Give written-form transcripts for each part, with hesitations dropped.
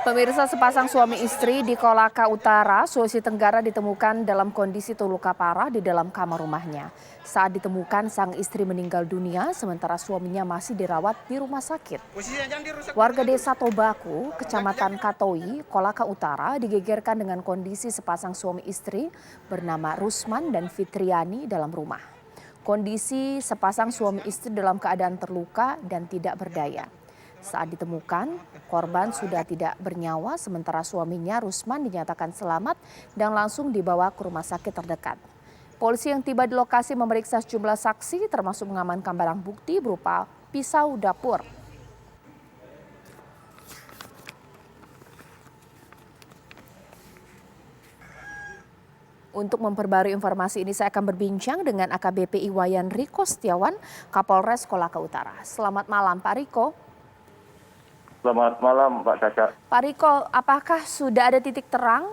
Pemirsa, sepasang suami istri di Kolaka Utara, Sulawesi Tenggara ditemukan dalam kondisi terluka parah di dalam kamar rumahnya. Saat ditemukan, sang istri meninggal dunia sementara suaminya masih dirawat di rumah sakit. Warga desa Tobaku, Kecamatan Katoi, Kolaka Utara digegerkan dengan kondisi sepasang suami istri bernama Rusman dan Fitriani dalam rumah. Kondisi sepasang suami istri dalam keadaan terluka dan tidak berdaya. Saat ditemukan, korban sudah tidak bernyawa sementara suaminya Rusman dinyatakan selamat dan langsung dibawa ke rumah sakit terdekat. Polisi yang tiba di lokasi memeriksa sejumlah saksi termasuk mengamankan barang bukti berupa pisau dapur. Untuk memperbarui informasi ini saya akan berbincang dengan AKBP Iwayan Riko Setiawan, Kapolres Kolaka Utara. Selamat malam Pak Riko. Selamat malam, Mbak Caca. Pak Riko, apakah sudah ada titik terang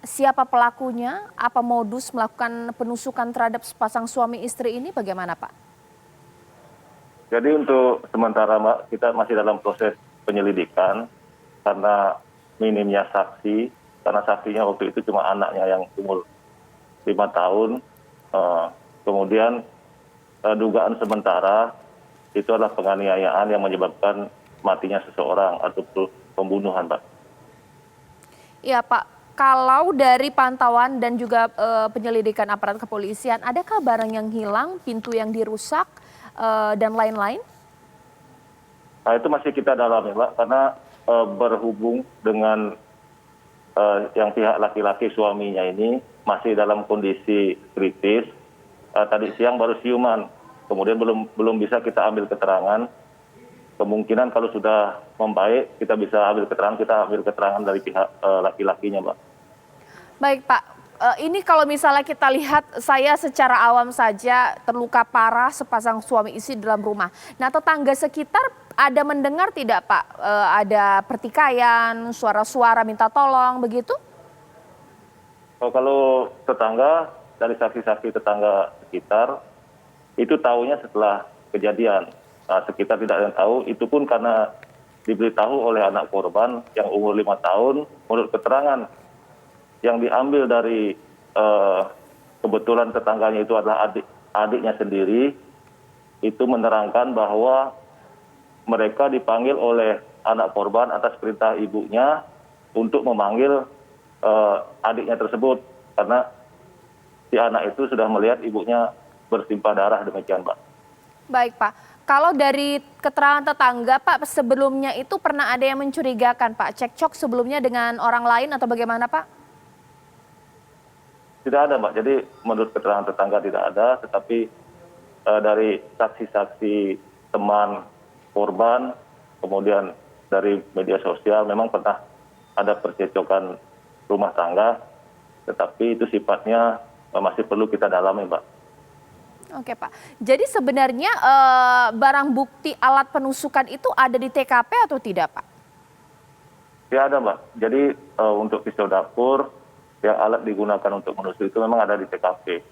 siapa pelakunya, apa modus melakukan penusukan terhadap sepasang suami istri ini, bagaimana Pak? Jadi untuk sementara Mbak, kita masih dalam proses penyelidikan karena minimnya saksi, karena saksinya waktu itu cuma anaknya yang umur 5 tahun. Kemudian dugaan sementara itu adalah penganiayaan yang menyebabkan matinya seseorang atau pembunuhan, Pak. Iya Pak, kalau dari pantauan dan juga penyelidikan aparat kepolisian, adakah barang yang hilang, pintu yang dirusak, dan lain-lain? Nah, itu masih kita dalami, Pak, karena berhubung dengan yang pihak laki-laki suaminya ini masih dalam kondisi kritis. Tadi siang baru siuman, kemudian belum bisa kita ambil keterangan. Kemungkinan kalau sudah membaik kita bisa ambil keterangan dari pihak laki-lakinya, Mbak. Baik Pak, ini kalau misalnya kita lihat, saya secara awam saja terluka parah sepasang suami istri dalam rumah. Nah, tetangga sekitar ada mendengar tidak Pak, ada pertikaian, suara-suara minta tolong begitu? Kalau tetangga, dari saksi-saksi tetangga sekitar itu tahunya setelah kejadian. Nah, sekitar tidak ada yang tahu, itu pun karena diberitahu oleh anak korban yang umur 5 tahun, menurut keterangan yang diambil dari kebetulan tetangganya itu adalah adiknya sendiri, itu menerangkan bahwa mereka dipanggil oleh anak korban atas perintah ibunya untuk memanggil adiknya tersebut, karena si anak itu sudah melihat ibunya bersimpah darah, demikian Pak. Baik Pak. Kalau dari keterangan tetangga Pak, sebelumnya itu pernah ada yang mencurigakan Pak? Cekcok sebelumnya dengan orang lain atau bagaimana Pak? Tidak ada Mbak, jadi menurut keterangan tetangga tidak ada, tetapi dari saksi-saksi teman korban, kemudian dari media sosial memang pernah ada percecokan rumah tangga, tetapi itu sifatnya masih perlu kita dalami Mbak. Oke Pak, jadi sebenarnya barang bukti alat penusukan itu ada di TKP atau tidak Pak? Ya ada Mbak, jadi untuk pisau dapur yang alat digunakan untuk menusuk itu memang ada di TKP.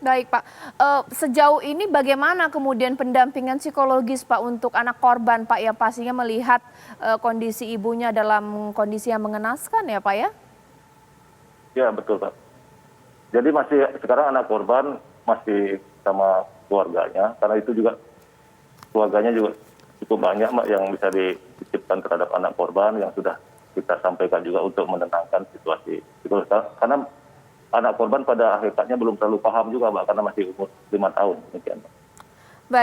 Baik Pak, sejauh ini bagaimana kemudian pendampingan psikologis Pak untuk anak korban Pak, yang pastinya melihat kondisi ibunya dalam kondisi yang mengenaskan ya Pak ya? Ya betul Pak, jadi masih sekarang anak korban masih sama keluarganya, karena itu juga keluarganya juga cukup banyak Mbak yang bisa dititipkan terhadap anak korban yang sudah kita sampaikan juga untuk menenangkan situasi. Karena anak korban pada hakikatnya belum terlalu paham juga Mbak, karena masih umur 5 tahun. Demikian Mbak.